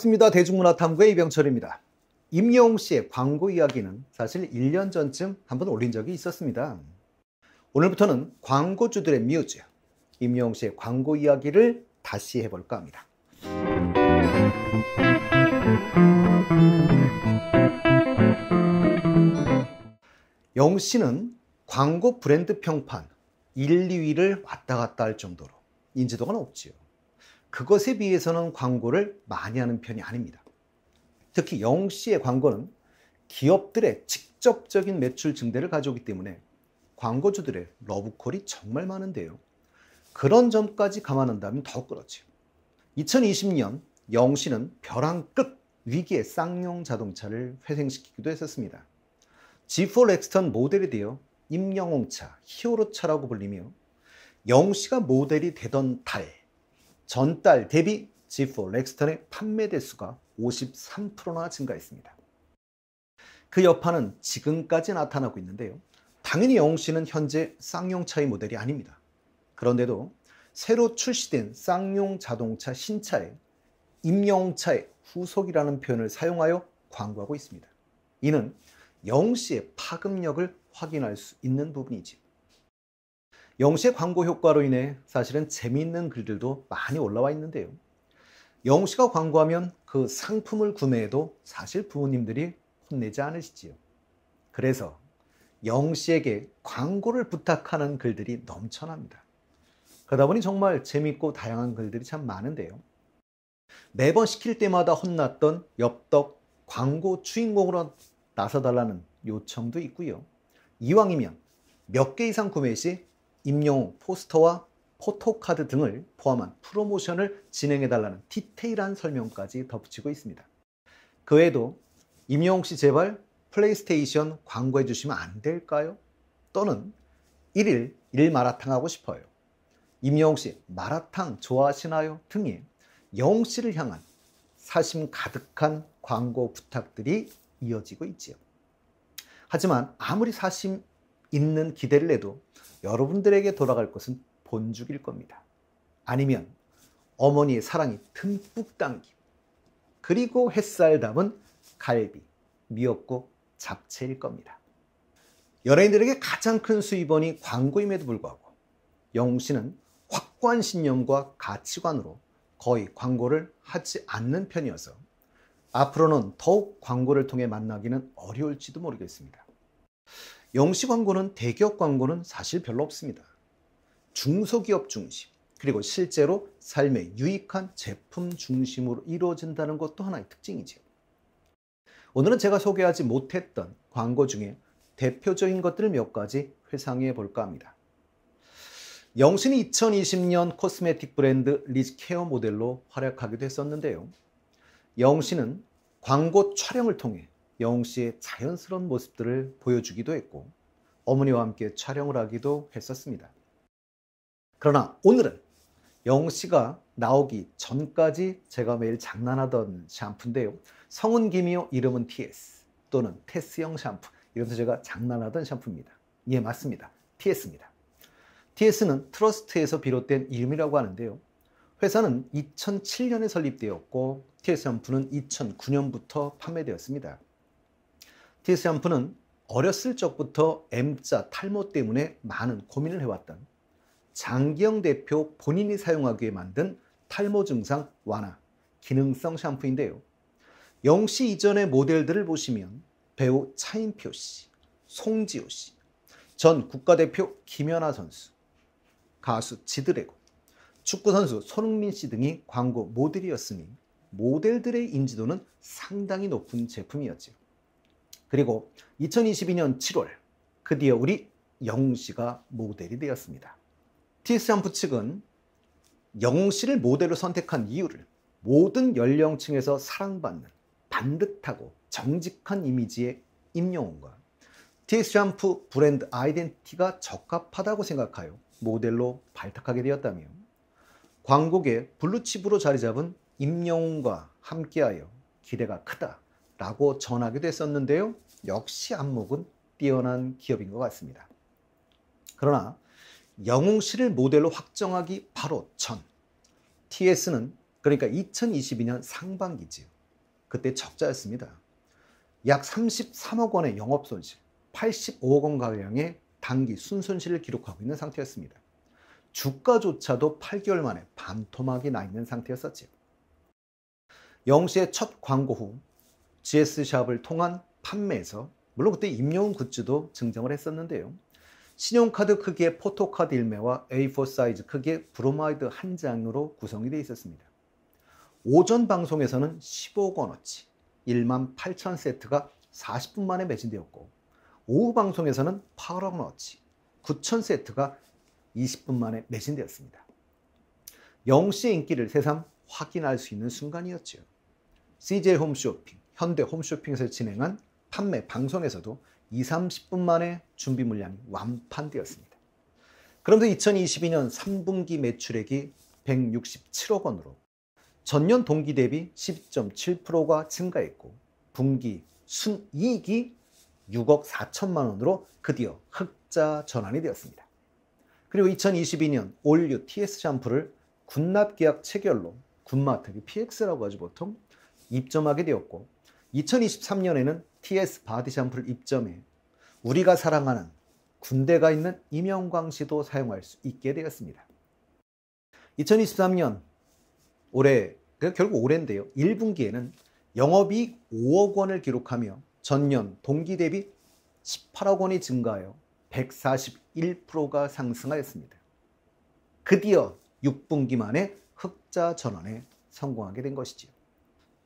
반갑습니다. 대중문화탐구의 이병철입니다. 임영웅 씨의 광고 이야기는 사실 1년 전쯤 한번 올린 적이 있었습니다. 오늘부터는 광고주들의 뮤즈, 임영웅 씨의 광고 이야기를 다시 해볼까 합니다. 영웅 씨는 광고 브랜드 평판 1, 2위를 왔다 갔다 할 정도로 인지도가 높지요. 그것에 비해서는 광고를 많이 하는 편이 아닙니다. 특히 영웅 씨의 광고는 기업들의 직접적인 매출 증대를 가져오기 때문에 광고주들의 러브콜이 정말 많은데요. 그런 점까지 감안한다면 더욱 그렇지요. 2020년 영웅 씨는 벼랑끝 위기의 쌍용 자동차를 회생시키기도 했었습니다. G4 렉스턴 모델이 되어 임영웅차, 히어로차라고 불리며 영웅 씨가 모델이 되던 전달 대비 G4 렉스턴의 판매 대수가 53%나 증가했습니다. 그 여파는 지금까지 나타나고 있는데요. 당연히 영웅 씨는 현재 쌍용차의 모델이 아닙니다. 그런데도 새로 출시된 쌍용 자동차 신차에 임영웅차의 후속이라는 표현을 사용하여 광고하고 있습니다. 이는 영웅 씨의 파급력을 확인할 수 있는 부분이지요. 영웅 씨의 광고 효과로 인해 사실은 재미있는 글들도 많이 올라와 있는데요. 영웅 씨가 광고하면 그 상품을 구매해도 사실 부모님들이 혼내지 않으시지요. 그래서 영웅 씨에게 광고를 부탁하는 글들이 넘쳐납니다. 그러다 보니 정말 재미있고 다양한 글들이 참 많은데요. 매번 시킬 때마다 혼났던 엽떡 광고 주인공으로 나서달라는 요청도 있고요. 이왕이면 몇 개 이상 구매 시 임영웅 포스터와 포토카드 등을 포함한 프로모션을 진행해달라는 디테일한 설명까지 덧붙이고 있습니다. 그 외에도 임영웅 씨 제발 플레이스테이션 광고해 주시면 안 될까요? 또는 1일 1마라탕 하고 싶어요. 임영웅 씨 마라탕 좋아하시나요? 등의 영웅 씨를 향한 사심 가득한 광고 부탁들이 이어지고 있지요. 하지만 아무리 사심 있는 기대를 해도 여러분들에게 돌아갈 것은 본죽일 겁니다. 아니면 어머니의 사랑이 듬뿍 담긴 그리고 햇살 담은 갈비, 미역국, 잡채일 겁니다. 연예인들에게 가장 큰 수입원이 광고임에도 불구하고 영웅 씨는 확고한 신념과 가치관으로 거의 광고를 하지 않는 편이어서 앞으로는 더욱 광고를 통해 만나기는 어려울지도 모르겠습니다. 영웅 씨 광고는 대기업 광고는 사실 별로 없습니다. 중소기업 중심, 그리고 실제로 삶에 유익한 제품 중심으로 이루어진다는 것도 하나의 특징이죠. 오늘은 제가 소개하지 못했던 광고 중에 대표적인 것들을 몇 가지 회상해 볼까 합니다. 영웅 씨는 2020년 코스메틱 브랜드 리즈 케어 모델로 활약하기도 했었는데요. 영웅 씨는 광고 촬영을 통해 영웅 씨의 자연스러운 모습들을 보여주기도 했고 어머니와 함께 촬영을 하기도 했었습니다. 그러나 오늘은 영웅 씨가 나오기 전까지 제가 매일 장난하던 샴푸인데요. 성은 김이요, 이름은 TS 또는 테스형 샴푸, 이러면서 제가 장난하던 샴푸입니다. 예, 맞습니다. TS입니다. TS는 트러스트에서 비롯된 이름이라고 하는데요. 회사는 2007년에 설립되었고 TS 샴푸는 2009년부터 판매되었습니다. TS 샴푸는 어렸을 적부터 M자 탈모 때문에 많은 고민을 해왔던 장기영 대표 본인이 사용하기에 만든 탈모 증상 완화 기능성 샴푸인데요. 영웅 씨 이전의 모델들을 보시면 배우 차인표 씨, 송지효 씨, 전 국가대표 김연아 선수, 가수 지드래곤, 축구선수 손흥민 씨 등이 광고 모델이었으니 모델들의 인지도는 상당히 높은 제품이었죠. 그리고 2022년 7월 드디어 우리 영웅 씨가 모델이 되었습니다. TS 샴푸 측은 영웅 씨를 모델로 선택한 이유를 모든 연령층에서 사랑받는 반듯하고 정직한 이미지의 임영웅과 TS 샴푸 브랜드 아이덴티티가 적합하다고 생각하여 모델로 발탁하게 되었다며 광고계 블루칩으로 자리 잡은 임영웅과 함께하여 기대가 크다라고 전하기도 했었는데요. 역시 안목은 뛰어난 기업인 것 같습니다. 그러나 영웅 씨를 모델로 확정하기 바로 전 TS는 그러니까 2022년 상반기지요. 그때 적자였습니다. 약 33억 원의 영업손실, 85억 원 가량의 단기 순손실을 기록하고 있는 상태였습니다. 주가조차도 8개월 만에 반토막이 나 있는 상태였었지요. 영시의 첫 광고 후 GS샵을 통한 판매에서 물론 그때 임용훈 굿즈도 증정을 했었는데요. 신용카드 크기의 포토카드 일매와 A4 사이즈 크기의 브로마이드 한 장으로 구성이 되어 있었습니다. 오전 방송에서는 15억 원어치 18,000세트가 40분 만에 매진되었고 오후 방송에서는 8억 원어치 9,000세트가 20분 만에 매진되었습니다. 영시의 인기를 새삼 확인할 수 있는 순간이었죠. CJ 홈쇼핑, 현대 홈쇼핑에서 진행한 판매 방송에서도 20-30분 만에 준비 물량이 완판되었습니다. 그런데 2022년 3분기 매출액이 167억 원으로 전년 동기 대비 12.7%가 증가했고 분기 순이익이 6억 4천만 원으로 드디어 흑자 전환이 되었습니다. 그리고 2022년 올류 TS 샴푸를 군납 계약 체결로 군마트기 PX라고 하죠 보통 입점하게 되었고 2023년에는 TS 바디 샴푸를 입점해 우리가 사랑하는 군대가 있는 임영광 씨도 사용할 수 있게 되었습니다. 2023년 올해 결국 올해인데요. 1분기에는 영업이익 5억 원을 기록하며 전년 동기 대비 18억 원이 증가하여 141%가 상승하였습니다. 드디어 6분기 만에 흑자 전환에 성공하게 된 것이지요.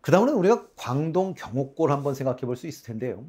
그 다음은 우리가 광동 경옥고를 한번 생각해 볼 수 있을 텐데요.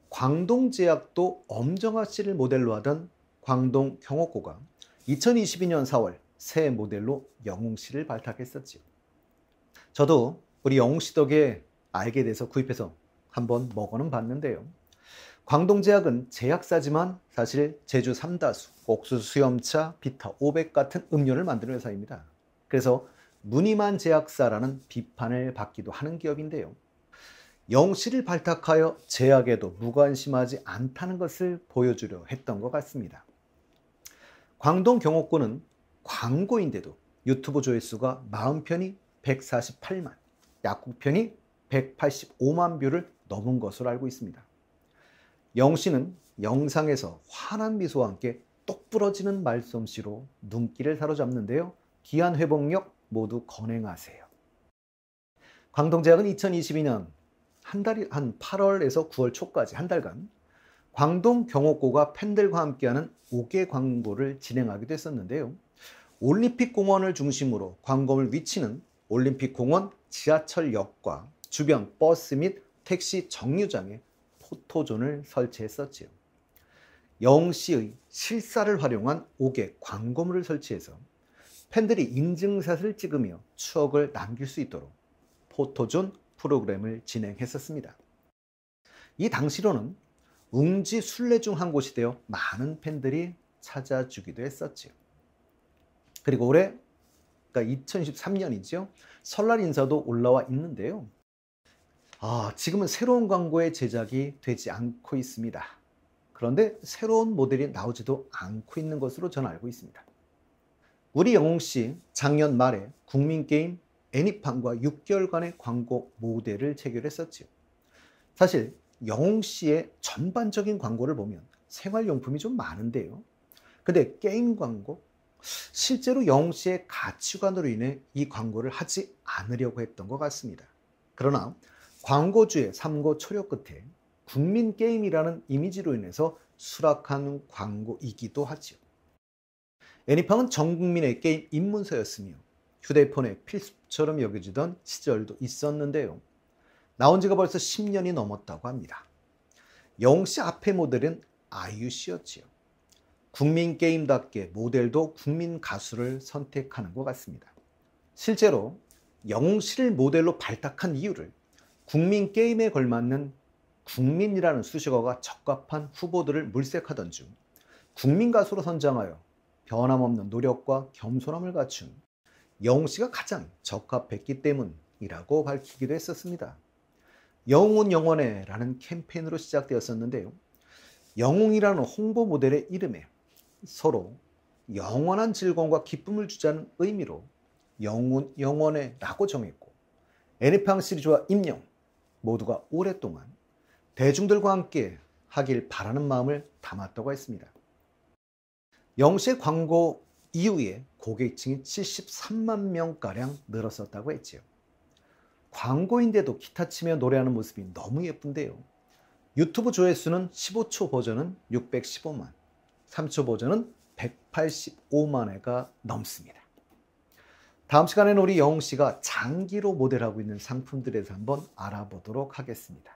광동제약도 엄정화 씨를 모델로 하던 광동 경옥고가 2022년 4월 새 모델로 영웅 씨를 발탁했었지요. 저도 우리 영웅 씨 덕에 알게 돼서 구입해서 한번 먹어는 봤는데요. 광동제약은 제약사지만 사실 제주 삼다수, 옥수수 수염차, 비타 500 같은 음료를 만드는 회사입니다. 그래서 무늬만 제약사라는 비판을 받기도 하는 기업인데요. 영웅 씨를 발탁하여 제약에도 무관심하지 않다는 것을 보여주려 했던 것 같습니다. 광동 경옥고는 광고인데도 유튜브 조회수가 40편이 148만, 약국편이 185만 뷰를 넘은 것으로 알고 있습니다. 영웅 씨는 영상에서 환한 미소와 함께 똑부러지는 말솜씨로 눈길을 사로잡는데요. 기한 회복력 모두 건행하세요. 광동제약은 2022년 한 8월에서 9월 초까지 한 달간 광동 경옥고가 팬들과 함께하는 5개 광고를 진행하기도 했었는데요. 올림픽공원을 중심으로 광고물 위치는 올림픽공원 지하철역과 주변 버스 및 택시 정류장에 포토존을 설치했었지요. 영웅 씨의 실사를 활용한 5개 광고물을 설치해서 팬들이 인증샷을 찍으며 추억을 남길 수 있도록 포토존 프로그램을 진행했었습니다. 이 당시로는 웅지 순례 중 한 곳이 되어 많은 팬들이 찾아주기도 했었지요. 그리고 올해, 그러니까 2023년이죠. 설날 인사도 올라와 있는데요. 지금은 새로운 광고의 제작이 되지 않고 있습니다. 그런데 새로운 모델이 나오지도 않고 있는 것으로 저는 알고 있습니다. 우리 영웅 씨 작년 말에 국민게임 애니팡과 6개월간의 광고 모델을 체결했었지요. 사실 영웅 씨의 전반적인 광고를 보면 생활용품이 좀 많은데요. 근데 게임 광고, 실제로 영웅 씨의 가치관으로 인해 이 광고를 하지 않으려고 했던 것 같습니다. 그러나 광고주의 삼고 초려 끝에 국민게임이라는 이미지로 인해서 수락한 광고이기도 하죠. 애니팡은 전 국민의 게임 입문서였으며 휴대폰의 필수처럼 여겨지던 시절도 있었는데요. 나온 지가 벌써 10년이 넘었다고 합니다. 영웅 씨 앞의 모델은 아이유 씨였지요. 국민 게임답게 모델도 국민 가수를 선택하는 것 같습니다. 실제로 영웅 씨를 모델로 발탁한 이유를 국민 게임에 걸맞는 국민이라는 수식어가 적합한 후보들을 물색하던 중 국민 가수로 선정하여 변함없는 노력과 겸손함을 갖춘 영웅 씨가 가장 적합했기 때문이라고 밝히기도 했었습니다. 영웅은 영원해 라는 캠페인으로 시작되었었는데요. 영웅이라는 홍보 모델의 이름에 서로 영원한 즐거움과 기쁨을 주자는 의미로 영훈, 영원해 라고 정했고 애니팡 시리즈와 임영 모두가 오랫동안 대중들과 함께 하길 바라는 마음을 담았다고 했습니다. 영시의 광고 이후에 고객층이 73만 명가량 늘었었다고 했지요. 광고인데도 기타 치며 노래하는 모습이 너무 예쁜데요. 유튜브 조회수는 15초 버전은 615만, 3초 버전은 185만 회가 넘습니다. 다음 시간에는 우리 영웅씨가 장기로 모델하고 있는 상품들에 대해서 한번 알아보도록 하겠습니다.